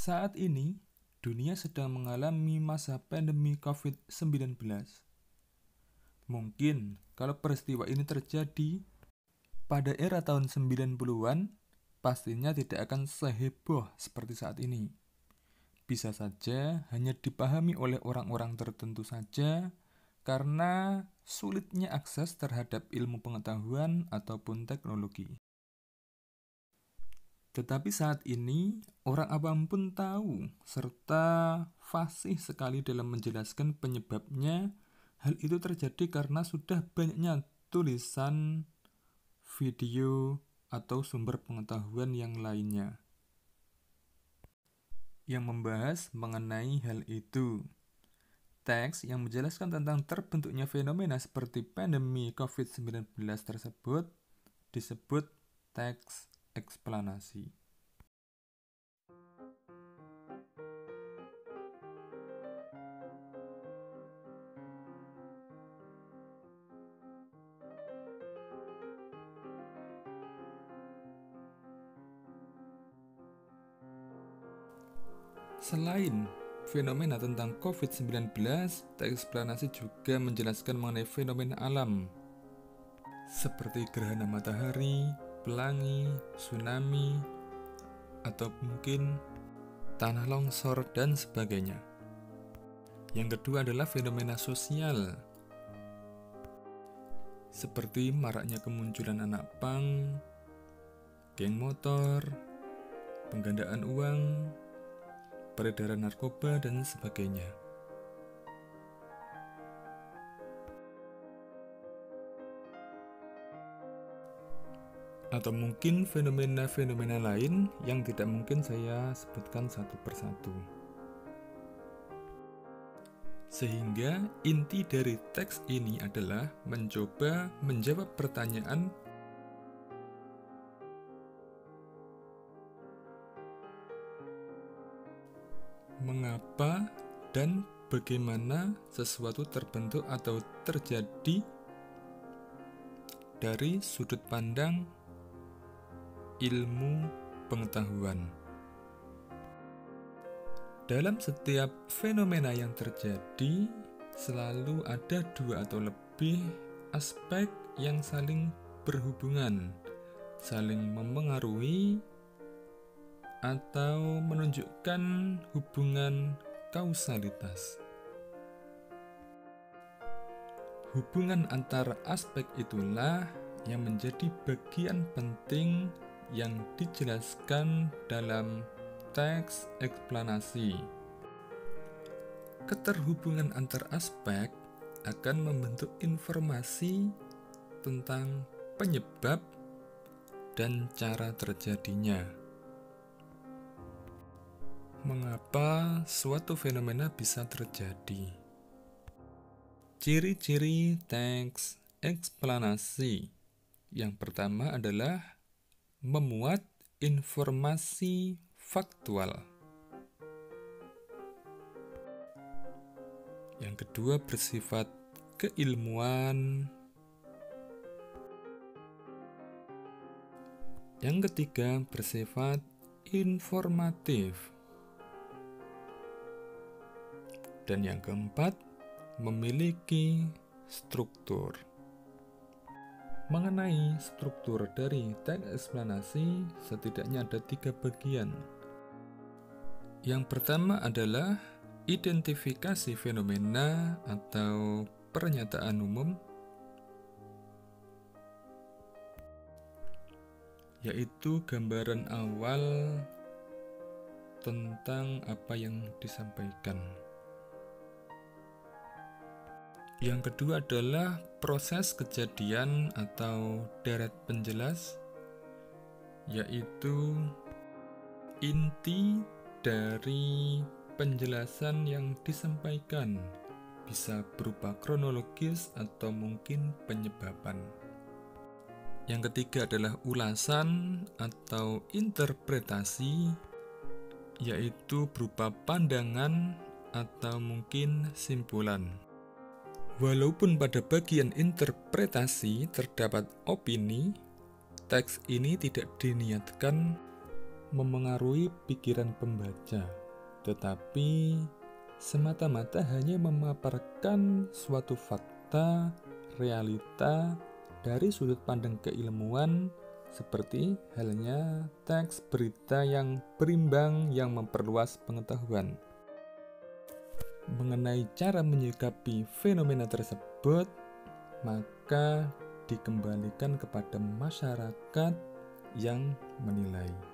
Saat ini, dunia sedang mengalami masa pandemi COVID-19. Mungkin kalau peristiwa ini terjadi pada era tahun 90-an, pastinya tidak akan seheboh seperti saat ini. Bisa saja hanya dipahami oleh orang-orang tertentu saja karena sulitnya akses terhadap ilmu pengetahuan ataupun teknologi. Tetapi saat ini, orang awam pun tahu serta fasih sekali dalam menjelaskan penyebabnya. Hal itu terjadi karena sudah banyaknya tulisan, video, atau sumber pengetahuan yang lainnya yang membahas mengenai hal itu. Teks yang menjelaskan tentang terbentuknya fenomena seperti pandemi COVID-19 tersebut disebut teks eksplanasi. Selain fenomena tentang COVID-19, teks eksplanasi juga menjelaskan mengenai fenomena alam seperti gerhana matahari, pelangi, tsunami, atau mungkin tanah longsor dan sebagainya. Yang kedua adalah fenomena sosial seperti maraknya kemunculan anak pang, geng motor, penggandaan uang, peredaran narkoba, dan sebagainya. Atau mungkin fenomena-fenomena lain yang tidak mungkin saya sebutkan satu persatu. Sehingga inti dari teks ini adalah mencoba menjawab pertanyaan mengapa dan bagaimana sesuatu terbentuk atau terjadi dari sudut pandang ilmu pengetahuan. Dalam setiap fenomena yang terjadi, selalu ada dua atau lebih aspek yang saling berhubungan, saling memengaruhi, atau menunjukkan hubungan kausalitas. Hubungan antara aspek itulah yang menjadi bagian penting yang dijelaskan dalam teks eksplanasi. Keterhubungan antar aspek akan membentuk informasi tentang penyebab dan cara terjadinya. Mengapa suatu fenomena bisa terjadi? Ciri-ciri teks eksplanasi. Yang pertama adalah memuat informasi faktual. Yang kedua bersifat keilmuan. Yang ketiga bersifat informatif. Dan yang keempat, memiliki struktur. Mengenai struktur dari teks eksplanasi, setidaknya ada 3 bagian. Yang pertama adalah identifikasi fenomena atau pernyataan umum, yaitu gambaran awal tentang apa yang disampaikan. Yang kedua adalah proses kejadian atau deret penjelas, yaitu inti dari penjelasan yang disampaikan, bisa berupa kronologis atau mungkin penyebaban. Yang ketiga adalah ulasan atau interpretasi, yaitu berupa pandangan atau mungkin simpulan. Walaupun pada bagian interpretasi terdapat opini, teks ini tidak diniatkan memengaruhi pikiran pembaca, tetapi semata-mata hanya memaparkan suatu fakta, realita dari sudut pandang keilmuan, seperti halnya teks berita yang berimbang yang memperluas pengetahuan. Mengenai cara menyikapi fenomena tersebut, maka dikembalikan kepada masyarakat yang menilai.